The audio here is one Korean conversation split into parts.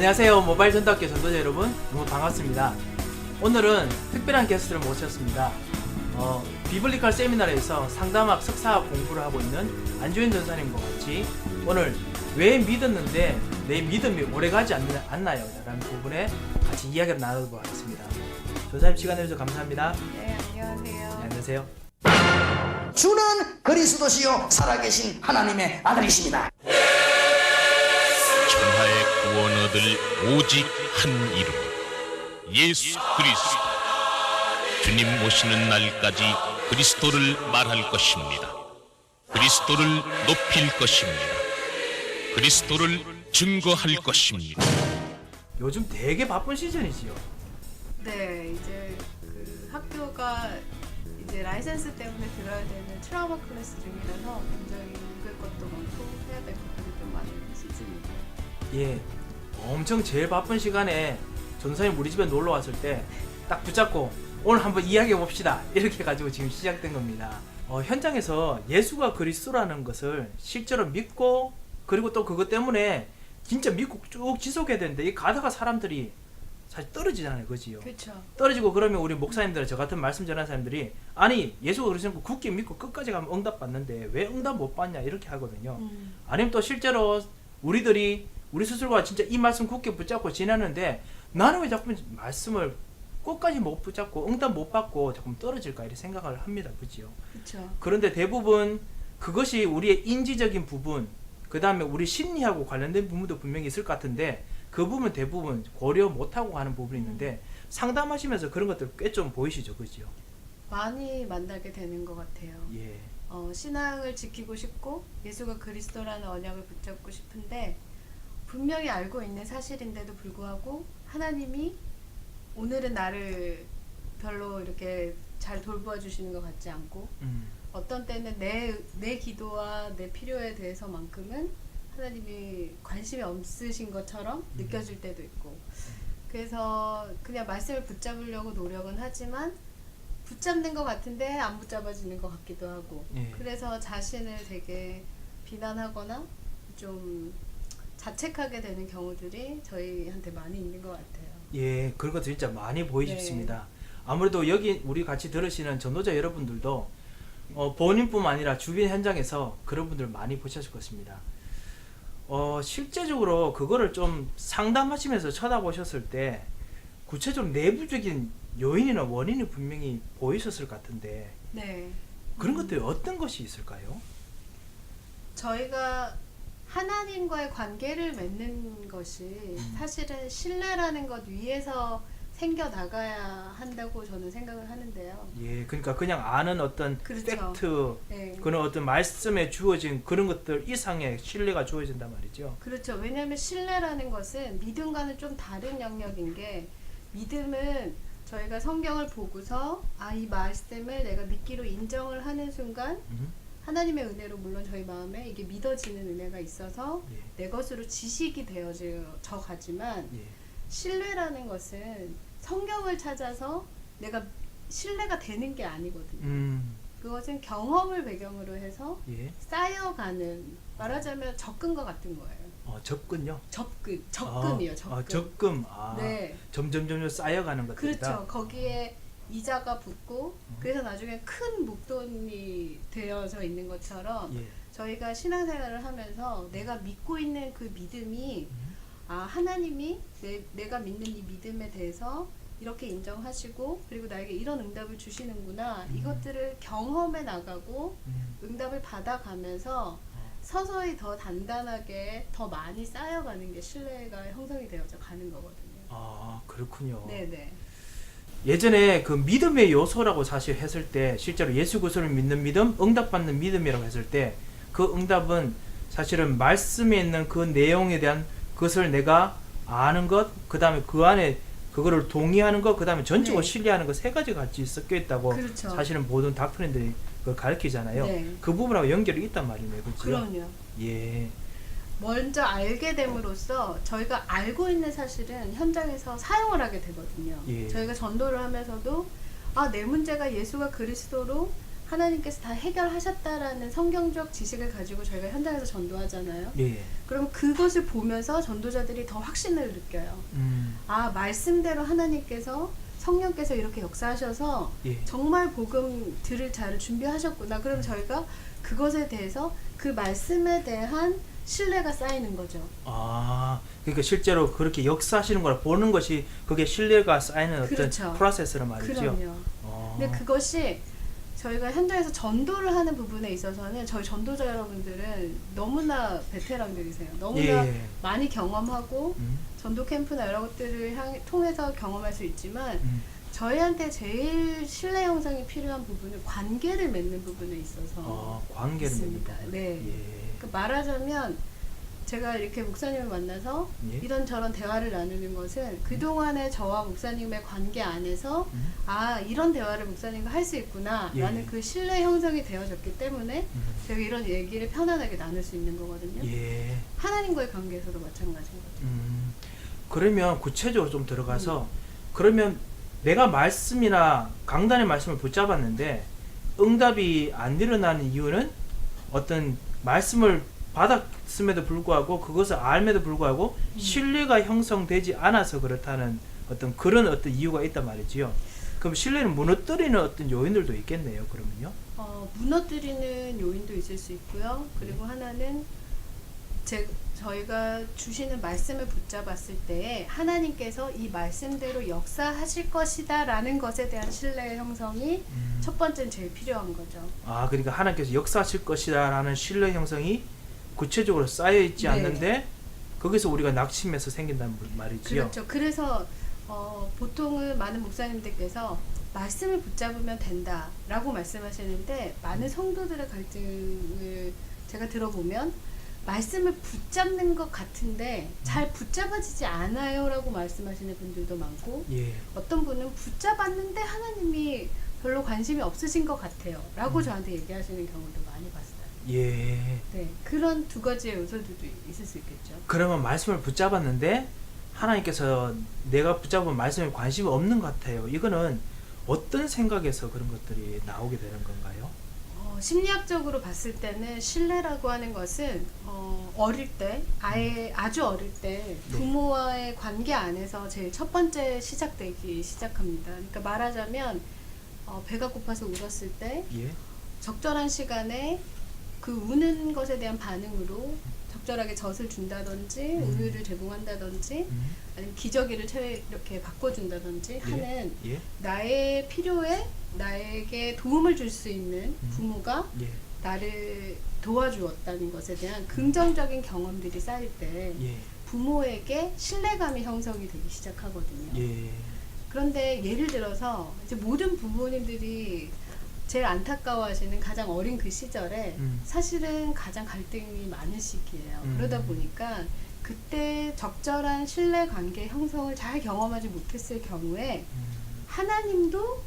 안녕하세요. 모바일 전도학교 전도자 여러분, 너무 반갑습니다. 오늘은 특별한 게스트를 모셨습니다. 비블리컬 세미나리에서 상담학 석사학 공부를 하고 있는 안주현 전사님과 같이 오늘 왜 믿었는데 내 믿음이 오래가지 않나요? 라는 부분에 같이 이야기를 나눠보도록 하겠습니다. 전사님 시간 내주셔서 감사합니다. 네, 안녕하세요. 네, 안녕하세요. 주는 그리스도시요 살아계신 하나님의 아들이십니다. 천하의 구원 얻을 오직 한 이름 예수 그리스도. 주님 오시는 날까지 그리스도를 말할 것입니다. 그리스도를 높일 것입니다. 그리스도를 증거할 것입니다. 요즘 되게 바쁜 시즌이지요. 네, 이제 그 학교가 이제 라이센스 때문에 들어야 되는 트라우마 클래스 중이라서 굉장히 읽을 것도 많고 해야 될 것들이 좀 많은 시즌입니다. 예, 엄청 제일 바쁜 시간에 전사님 우리 집에 놀러 왔을 때 딱 붙잡고 오늘 한번 이야기해 봅시다 이렇게 해가지고 지금 시작된 겁니다. 현장에서 예수가 그리스도라는 것을 실제로 믿고 그리고 또 그것 때문에 진짜 믿고 쭉 지속해야 되는데 이 가다가 사람들이 사실 떨어지잖아요, 그지요? 그렇죠. 떨어지고 그러면 우리 목사님들, 저 같은 말씀 전하는 사람들이 아니 예수가 그리스도는 굳게 믿고 끝까지 가면 응답 받는데 왜 응답 못 받냐 이렇게 하거든요. 아니면 또 실제로 우리 스스로가 진짜 이 말씀 굳게 붙잡고 지내는데 나는 왜 자꾸 말씀을 끝까지 못 붙잡고 응답 못 받고 자꾸 떨어질까 이렇게 생각을 합니다, 그지요? 그렇죠. 그런데 대부분 그것이 우리의 인지적인 부분, 그 다음에 우리 심리하고 관련된 부분도 분명히 있을 것 같은데 그 부분 대부분 고려 못하고 가는 부분이 있는데 상담하시면서 그런 것들 꽤 좀 보이시죠, 그죠? 많이 만나게 되는 것 같아요. 예. 신앙을 지키고 싶고 예수가 그리스도라는 언약을 붙잡고 싶은데 분명히 알고 있는 사실인데도 불구하고 하나님이 오늘은 나를 별로 이렇게 잘 돌보아 주시는 것 같지 않고 어떤 때는 내 기도와 내 필요에 대해서만큼은 하나님이 관심이 없으신 것처럼 느껴질 때도 있고 그래서 그냥 말씀을 붙잡으려고 노력은 하지만 붙잡는 것 같은데 안 붙잡아지는 것 같기도 하고 예. 그래서 자신을 되게 비난하거나 좀 자책하게 되는 경우들이 저희한테 많이 있는 것 같아요. 예, 그런 것도 진짜 많이 보이십니다. 네. 아무래도 여기 우리 같이 들으시는 전도자 여러분들도 본인뿐만 아니라 주변 현장에서 그런 분들 많이 보셨을 것입니다. 실제적으로 그거를 좀 상담하시면서 쳐다보셨을 때 구체적으로 내부적인 요인이나 원인이 분명히 보이셨을 것 같은데 네. 그런 것들이 어떤 것이 있을까요? 저희가 하나님과의 관계를 맺는 것이 사실은 신뢰라는 것 위에서 생겨나가야 한다고 저는 생각을 하는데요. 예, 그러니까 그냥 아는 어떤 그렇죠. 팩트, 네. 그런 어떤 말씀에 주어진 그런 것들 이상의 신뢰가 주어진단 말이죠. 그렇죠. 왜냐하면 신뢰라는 것은 믿음과는 좀 다른 영역인 게 믿음은 저희가 성경을 보고서 이 말씀을 내가 믿기로 인정을 하는 순간 하나님의 은혜로 물론 저희 마음에 이게 믿어지는 은혜가 있어서 예. 내 것으로 지식이 되어져 가지만 예. 신뢰라는 것은 성경을 찾아서 내가 신뢰가 되는 게 아니거든요. 그것은 경험을 배경으로 해서 예. 쌓여가는 말하자면 접근과 같은 거예요. 접근요? 접근이요. 접근. 접근. 네. 점점 쌓여가는 것들이다. 그렇죠. 거기에 이자가 붙고 그래서 나중에 큰 목돈이 되어져 있는 것처럼 예. 저희가 신앙생활을 하면서 내가 믿고 있는 그 믿음이 하나님이 내가 믿는 이 믿음에 대해서 이렇게 인정하시고 그리고 나에게 이런 응답을 주시는구나 이것들을 경험해 나가고 응답을 받아가면서 서서히 더 단단하게 더 많이 쌓여가는 게 신뢰가 형성이 되어져 가는 거거든요. 그렇군요. 네네. 예전에 그 믿음의 요소라고 사실 했을 때 실제로 예수 그리스도를 믿는 믿음, 응답받는 믿음이라고 했을 때 그 응답은 사실은 말씀에 있는 그 내용에 대한 것을 내가 아는 것, 그 다음에 그 안에 그거를 동의하는 것, 그 다음에 전적으로 네. 신뢰하는 것 세 가지 같이 섞여 있다고 그렇죠. 사실은 모든 닥터린들이 그걸 가르치잖아요. 네. 그 부분하고 연결이 있단 말이네요. 그렇죠? 그럼요. 예. 먼저 알게 됨으로써 저희가 알고 있는 사실은 현장에서 사용을 하게 되거든요. 예. 저희가 전도를 하면서도 내 문제가 예수가 그리스도로 하나님께서 다 해결하셨다라는 성경적 지식을 가지고 저희가 현장에서 전도하잖아요. 예. 그럼 그것을 보면서 전도자들이 더 확신을 느껴요. 아, 말씀대로 하나님께서 성령께서 이렇게 역사하셔서 예. 정말 복음 들을 자를 준비하셨구나. 그럼 저희가 그것에 대해서 그 말씀에 대한 신뢰가 쌓이는 거죠. 아, 그러니까 실제로 그렇게 역사하시는 걸 보는 것이 그게 신뢰가 쌓이는 어떤 그렇죠. 프로세스란 말이죠. 그럼요. 근데 그것이 저희가 현장에서 전도를 하는 부분에 있어서는 저희 전도자 여러분들은 너무나 베테랑들이세요. 너무나 예. 많이 경험하고 음, 전도 캠프나 여러 것들을 통해서 경험할 수 있지만 저희한테 제일 신뢰 형성이 필요한 부분은 관계를 맺는 부분에 있어서 관계를 맺는 있습니다. 부분. 네. 예. 그러니까 말하자면 제가 이렇게 목사님을 만나서 예. 이런저런 대화를 나누는 것은 그동안의 저와 목사님의 관계 안에서 아, 이런 대화를 목사님과 할 수 있구나 라는 예. 그 신뢰 형성이 되어졌기 때문에 제가 이런 얘기를 편안하게 나눌 수 있는 거거든요. 예. 하나님과의 관계에서도 마찬가지인 거죠. 그러면 구체적으로 좀 들어가서 그러면 내가 말씀이나 강단의 말씀을 붙잡았는데 응답이 안 일어나는 이유는 어떤 말씀을 받았음에도 불구하고 그것을 알면도 불구하고 신뢰가 형성되지 않아서 그렇다는 어떤 그런 어떤 이유가 있단 말이지요. 그럼 신뢰를 무너뜨리는 어떤 요인들도 있겠네요. 그러면요. 무너뜨리는 요인도 있을 수 있고요. 그리고 하나는 저희가 주시는 말씀을 붙잡았을 때 하나님께서 이 말씀대로 역사하실 것이다 라는 것에 대한 신뢰 형성이 첫 번째는 제일 필요한 거죠. 아, 그러니까 하나님께서 역사하실 것이다 라는 신뢰 형성이 구체적으로 쌓여있지 네. 않는데 거기서 우리가 낙심해서 생긴다는 말이지요. 그렇죠. 그래서 보통은 많은 목사님들께서 말씀을 붙잡으면 된다 라고 말씀하시는데 많은 성도들의 갈등을 제가 들어보면 말씀을 붙잡는 것 같은데 잘 붙잡아지지 않아요 라고 말씀하시는 분들도 많고 예. 어떤 분은 붙잡았는데 하나님이 별로 관심이 없으신 것 같아요 라고 저한테 얘기하시는 경우도 많이 봤어요. 예. 네, 그런 두 가지의 요소들도 있을 수 있겠죠. 그러면 말씀을 붙잡았는데 하나님께서 내가 붙잡은 말씀에 관심이 없는 것 같아요. 이거는 어떤 생각에서 그런 것들이 나오게 되는 건가요? 심리학적으로 봤을 때는 신뢰라고 하는 것은 어릴 때 아주 어릴 때 부모와의 관계 안에서 제일 첫 번째 시작되기 시작합니다. 그러니까 말하자면 배가 고파서 울었을 때 예. 적절한 적절한 시간에 그 우는 것에 대한 반응으로 적절하게 젖을 준다든지 우유를 제공한다든지 아니면 기저귀를 이렇게 바꿔준다든지 하는 예. 나의 필요에 나에게 도움을 줄 수 있는 부모가 예. 나를 도와주었다는 것에 대한 긍정적인 경험들이 쌓일 때 예. 부모에게 신뢰감이 형성이 되기 시작하거든요. 예. 그런데 예를 들어서 이제 모든 부모님들이 제일 안타까워하시는 가장 어린 그 시절에 사실은 가장 갈등이 많은 시기예요. 그러다 보니까 그때 적절한 신뢰 관계 형성을 잘 경험하지 못했을 경우에 하나님도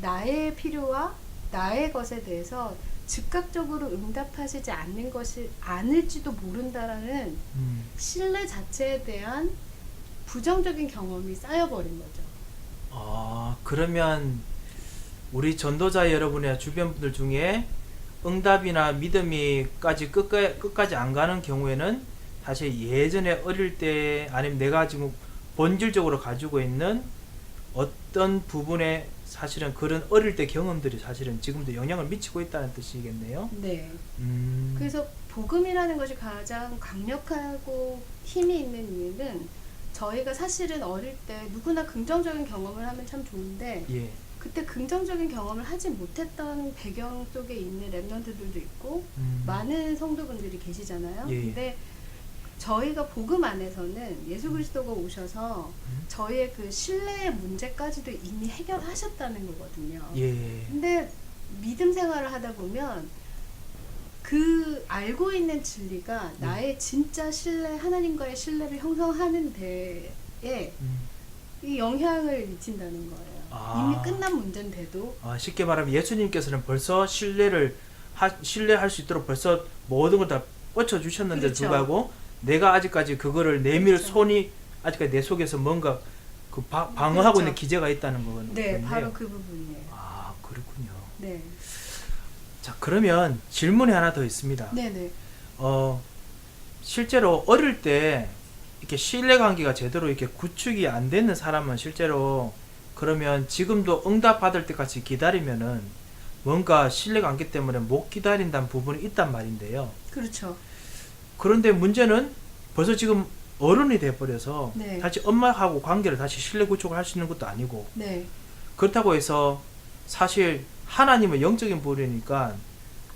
나의 필요와 나의 것에 대해서 즉각적으로 응답하시지 않는 것이 아닐지도 모른다라는 신뢰 자체에 대한 부정적인 경험이 쌓여버린 거죠. 그러면 우리 전도자 여러분의 주변 분들 중에 응답이나 믿음이까지 끝까지 안 가는 경우에는 사실 예전에 어릴 때 아니면 내가 지금 본질적으로 가지고 있는 어떤 부분에 사실은 그런 어릴 때 경험들이 사실은 지금도 영향을 미치고 있다는 뜻이겠네요. 네. 그래서 복음이라는 것이 가장 강력하고 힘이 있는 이유는 저희가 사실은 어릴 때 누구나 긍정적인 경험을 하면 참 좋은데 예. 그때 긍정적인 경험을 하지 못했던 배경 속에 있는 랩런트들도 있고 많은 성도분들이 계시잖아요. 예. 근데 저희가 복음 안에서는 예수 그리스도가 오셔서 저희의 그 신뢰의 문제까지도 이미 해결하셨다는 거거든요. 예. 근데 믿음 생활을 하다 보면 그 알고 있는 진리가 나의 진짜 신뢰, 하나님과의 신뢰를 형성하는 데에 이 영향을 미친다는 거예요. 이미 끝난 문제인데도. 쉽게 말하면 예수님께서는 벌써 신뢰할 수 있도록 벌써 모든 걸 다 뻗쳐 주셨는데도 그렇죠. 불구하고 내가 아직까지 그거를 내밀 그렇죠. 손이 아직까지 내 속에서 뭔가 그 방어하고 그렇죠. 있는 기제가 있다는 거거든요. 네, 바로 그 부분이에요. 그렇군요. 네. 자, 그러면 질문이 하나 더 있습니다. 네네. 실제로 어릴 때 이렇게 신뢰관계가 제대로 이렇게 구축이 안 되는 사람은 실제로 그러면 지금도 응답 받을 때까지 기다리면은 뭔가 신뢰관계 때문에 못 기다린다는 부분이 있단 말인데요. 그렇죠. 그런데 문제는 벌써 지금 어른이 돼버려서 네. 다시 엄마하고 관계를 다시 신뢰 구축을 할 수 있는 것도 아니고, 네. 그렇다고 해서 사실 하나님은 영적인 분이니까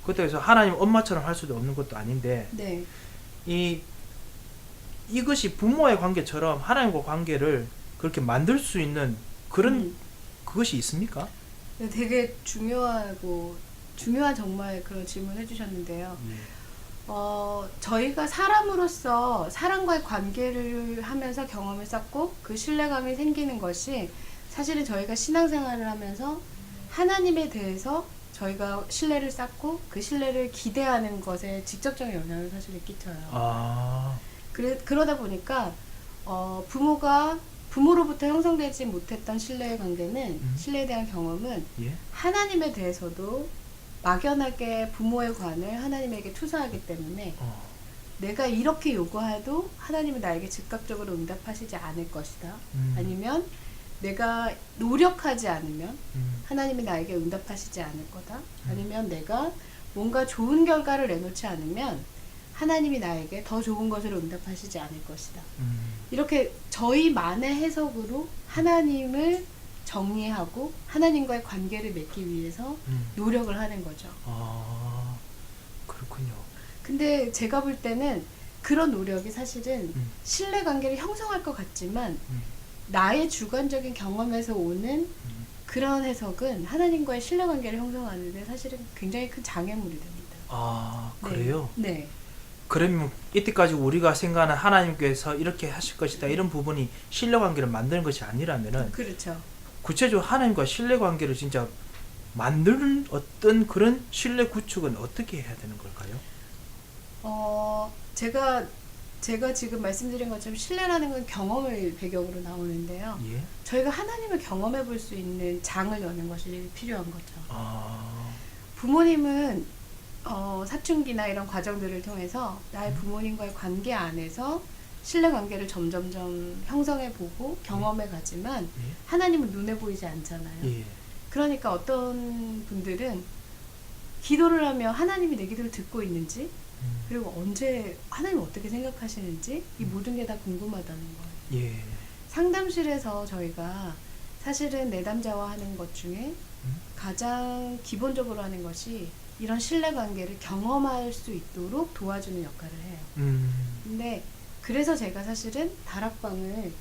그렇다고 해서 하나님 엄마처럼 할 수도 없는 것도 아닌데, 네. 이것이 부모의 관계처럼 하나님과 관계를 그렇게 만들 수 있는 그런 그것이 있습니까? 네, 되게 중요한 정말 그런 질문을 해주셨는데요. 저희가 사람으로서 사람과의 관계를 하면서 경험을 쌓고 그 신뢰감이 생기는 것이 사실은 저희가 신앙생활을 하면서 하나님에 대해서 저희가 신뢰를 쌓고 그 신뢰를 기대하는 것에 직접적인 영향을 사실 끼쳐요. 그러다 보니까 부모로부터 형성되지 못했던 신뢰의 관계는 신뢰에 대한 경험은 예? 하나님에 대해서도 막연하게 부모의 관을 하나님에게 투사하기 때문에 내가 이렇게 요구해도 하나님은 나에게 즉각적으로 응답하시지 않을 것이다. 아니면 내가 노력하지 않으면 하나님이 나에게 응답하시지 않을 거다. 아니면 내가 뭔가 좋은 결과를 내놓지 않으면 하나님이 나에게 더 좋은 것으로 응답하시지 않을 것이다. 이렇게 저희만의 해석으로 하나님을 정리하고 하나님과의 관계를 맺기 위해서 노력을 하는 거죠. 그렇군요. 근데 제가 볼 때는 그런 노력이 사실은 신뢰관계를 형성할 것 같지만 나의 주관적인 경험에서 오는 그런 해석은 하나님과의 신뢰관계를 형성하는데 사실은 굉장히 큰 장애물이 됩니다. 그래요? 네. 그러면 이때까지 우리가 생각하는 하나님께서 이렇게 하실 것이다 이런 부분이 신뢰관계를 만드는 것이 아니라면은, 그렇죠. 구체적으로 하나님과 신뢰관계를 진짜 만드는 어떤 그런 신뢰 구축은 어떻게 해야 되는 걸까요? 제가 지금 말씀드린 것처럼 신뢰라는 건 경험을 배경으로 나오는데요. 예? 저희가 하나님을 경험해 볼 수 있는 장을 여는 것이 필요한 거죠. 부모님은 사춘기나 이런 과정들을 통해서 나의 부모님과의 관계 안에서 신뢰관계를 점점점 형성해 보고 경험해 가지만 하나님은 눈에 보이지 않잖아요. 예. 그러니까 어떤 분들은 기도를 하며 하나님이 내 기도를 듣고 있는지, 그리고 언제 하나님 어떻게 생각하시는지 이 모든 게 다 궁금하다는 거예요. 예. 상담실에서 저희가 사실은 내담자와 하는 것 중에 가장 기본적으로 하는 것이 이런 신뢰관계를 경험할 수 있도록 도와주는 역할을 해요. 근데 그래서 제가 사실은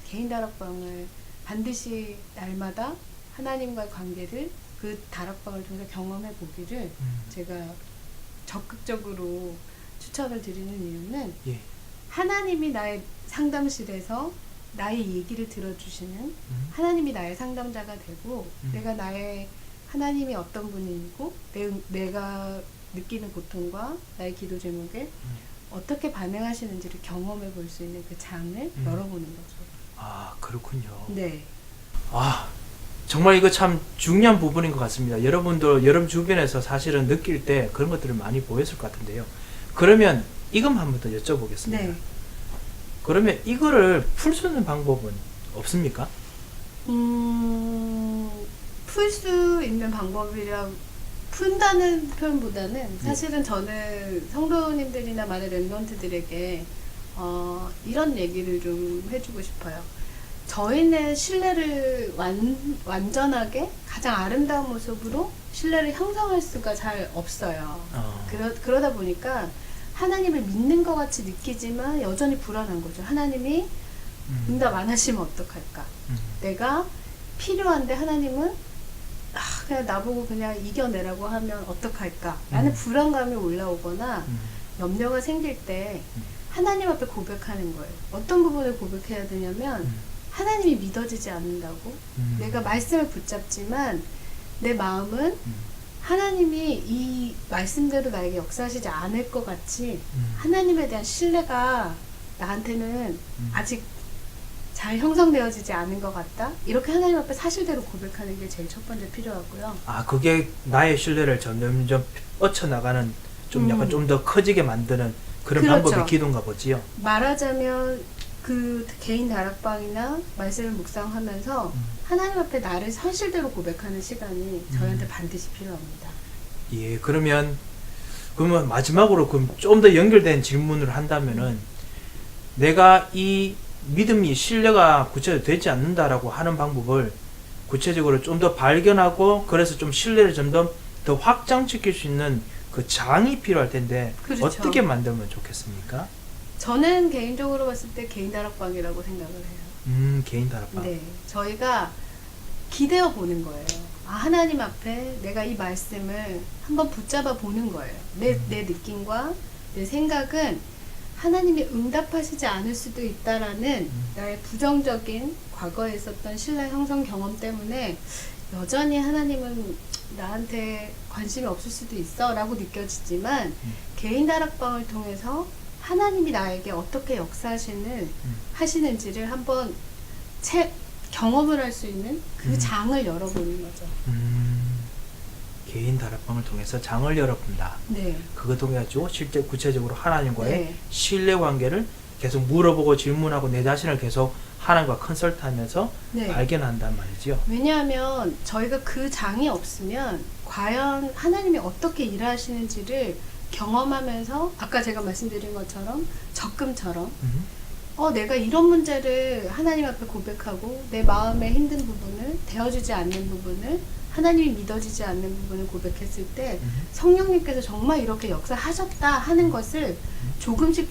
개인 다락방을 반드시 날마다 하나님과의 관계를 그 다락방을 통해서 경험해 보기를 제가 적극적으로 추천을 드리는 이유는, 예. 하나님이 나의 상담실에서 나의 얘기를 들어주시는 하나님이 나의 상담자가 되고 내가 하나님이 어떤 분이고 내가 느끼는 고통과 나의 기도 제목에 어떻게 반응하시는지를 경험해 볼 수 있는 그 장을 열어보는 거죠. 그렇군요. 네. 정말 이거 참 중요한 부분인 것 같습니다. 여러분도 여러분 주변에서 사실은 느낄 때 그런 것들을 많이 보였을 것 같은데요. 그러면 이것만 한번 더 여쭤보겠습니다. 네. 그러면 이거를 풀 수 있는 방법은 없습니까? 풀 수 있는 방법이라 푼다는 표현보다는 사실은 저는 성도님들이나 많은 랩런트들에게 이런 얘기를 좀 해주고 싶어요. 저희는 신뢰를 완전하게 가장 아름다운 모습으로 신뢰를 형성할 수가 잘 없어요. 그러다 보니까 하나님을 믿는 것 같이 느끼지만 여전히 불안한 거죠. 하나님이 응답 안 하시면 어떡할까? 내가 필요한데 하나님은 그냥 나보고 그냥 이겨내라고 하면 어떡할까? 라는 불안감이 올라오거나 염려가 생길 때 하나님 앞에 고백하는 거예요. 어떤 부분을 고백해야 되냐면 하나님이 믿어지지 않는다고. 내가 말씀을 붙잡지만 내 마음은 하나님이 이 말씀대로 나에게 역사하시지 않을 것 같이 하나님에 대한 신뢰가 나한테는 아직 잘 형성되어지지 않은 것 같다. 이렇게 하나님 앞에 사실대로 고백하는 게 제일 첫 번째 필요하고요. 아, 그게 나의 신뢰를 점점점 뻗쳐나가는 좀 약간 좀 더 커지게 만드는 그런 그렇죠. 방법이 기도인가 보지요. 말하자면 그 개인 다락방이나 말씀을 묵상하면서 하나님 앞에 나를 사실대로 고백하는 시간이 저희한테 반드시 필요합니다. 예, 그러면 마지막으로 좀 더 연결된 질문을 한다면은 내가 이 믿음이 신뢰가 구체적으로 되지 않는다라고 하는 방법을 구체적으로 좀 더 발견하고 그래서 좀 신뢰를 좀 더 확장시킬 수 있는 그 장이 필요할 텐데 그렇죠. 어떻게 만들면 좋겠습니까? 저는 개인적으로 봤을 때 개인 다락방이라고 생각을 해요. 개인 다락방. 네, 저희가 기대어 보는 거예요. 아, 하나님 앞에 내가 이 말씀을 한번 붙잡아 보는 거예요. 내 느낌과 내 생각은 하나님이 응답하시지 않을 수도 있다라는 나의 부정적인 과거에 있었던 신뢰 형성 경험 때문에 여전히 하나님은 나한테 관심이 없을 수도 있어 라고 느껴지지만 개인 다락방을 통해서 하나님이 나에게 어떻게 하시는지를 한번 경험을 할 수 있는 그 장을 열어보는 거죠. 개인 다락방을 통해서 장을 열어본다. 네. 그거 통해가지고 실제 구체적으로 하나님과의 네. 신뢰 관계를 계속 물어보고 질문하고 내 자신을 계속 하나님과 컨설트하면서 네. 발견한단 말이죠. 왜냐하면 저희가 그 장이 없으면 과연 하나님이 어떻게 일하시는지를 경험하면서 아까 제가 말씀드린 것처럼 적금처럼 내가 이런 문제를 하나님 앞에 고백하고 내 마음의 힘든 부분을 되어주지 않는 부분을 하나님이 믿어지지 않는 부분을 고백했을 때 성령님께서 정말 이렇게 역사하셨다 하는 것을 조금씩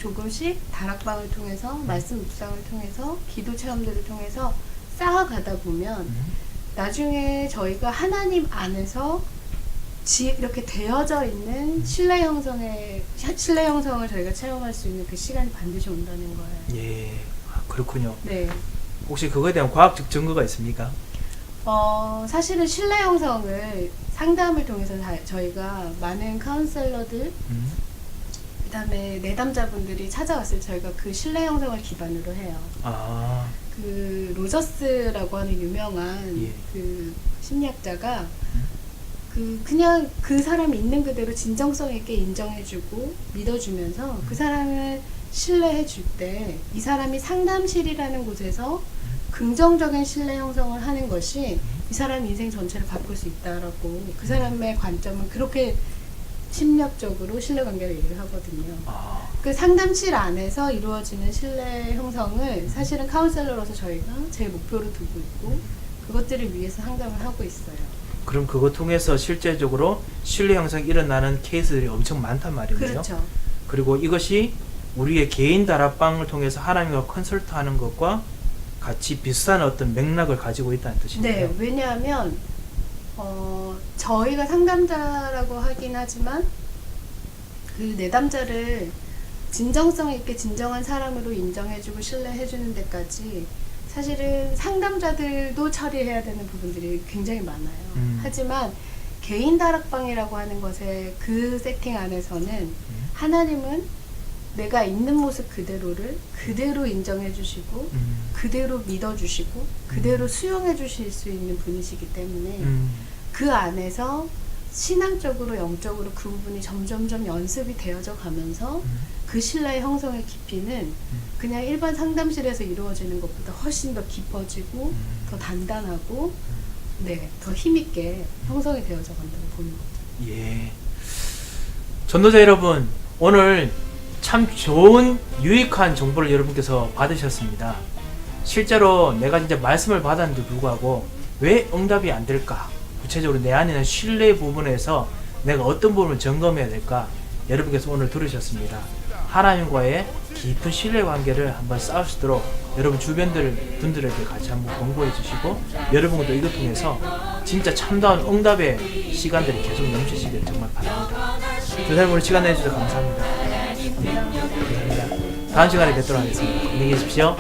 다락방을 통해서 말씀 묵상을 통해서 기도 체험들을 통해서 쌓아가다 보면 나중에 저희가 하나님 안에서 이렇게 되어져 있는 신뢰 형성을 저희가 체험할 수 있는 그 시간이 반드시 온다는 거예요. 예, 그렇군요. 네. 혹시 그거에 대한 과학적 증거가 있습니까? 사실은 신뢰 형성을 상담을 통해서 저희가 많은 카운셀러들, 그 다음에 내담자분들이 찾아왔을 때 저희가 그 신뢰 형성을 기반으로 해요. 아, 그 로저스라고 하는 유명한 예. 그 심리학자가 그냥 그 사람이 있는 그대로 진정성 있게 인정해주고 믿어주면서 그 사람을 신뢰해줄 때 이 사람이 상담실이라는 곳에서 긍정적인 신뢰 형성을 하는 것이 이 사람 인생 전체를 바꿀 수 있다라고 그 사람의 관점은 그렇게 심리학적으로 신뢰관계를 얘기를 하거든요. 그 상담실 안에서 이루어지는 신뢰 형성을 사실은 카운셀러로서 저희가 제일 목표로 두고 있고 그것들을 위해서 상담을 하고 있어요. 그럼 그거 통해서 실제적으로 신뢰 형성이 일어나는 케이스들이 엄청 많단 말이네요. 그렇죠. 그리고 이것이 우리의 개인 다락방을 통해서 하나님과 컨설트하는 것과 같이 비슷한 어떤 맥락을 가지고 있다는 뜻이네요. 네, 왜냐하면 저희가 상담자라고 하긴 하지만 그 내담자를 진정성 있게 진정한 사람으로 인정해주고 신뢰해주는 데까지 사실은 상담자들도 처리해야 되는 부분들이 굉장히 많아요. 하지만 개인 다락방이라고 하는 것의 그 세팅 안에서는 하나님은 내가 있는 모습 그대로를 그대로 인정해 주시고 그대로 믿어 주시고 그대로 수용해 주실 수 있는 분이시기 때문에 그 안에서 신앙적으로 영적으로 그 부분이 점점점 연습이 되어져 가면서 그 신뢰의 형성의 깊이는 그냥 일반 상담실에서 이루어지는 것보다 훨씬 더 깊어지고 더 단단하고 네, 더 힘있게 형성이 되어져 간다고 보는 거죠. 예. 전도자 여러분, 오늘 참 좋은 유익한 정보를 여러분께서 받으셨습니다. 실제로 내가 진짜 말씀을 받았는데 불구하고 왜 응답이 안 될까? 구체적으로 내 안에 있는 신뢰 부분에서 내가 어떤 부분을 점검해야 될까? 여러분께서 오늘 들으셨습니다. 하나님과의 깊은 신뢰 관계를 한번 쌓을 수 있도록 여러분 주변 분들에게 같이 한번 공부해 주시고 여러분도 이것 통해서 진짜 참다운 응답의 시간들이 계속 넘치시길 정말 바랍니다. 조사님 오늘 시간 내주셔서 감사합니다. 다음 시간에 뵙도록 하겠습니다. 안녕히 계십시오.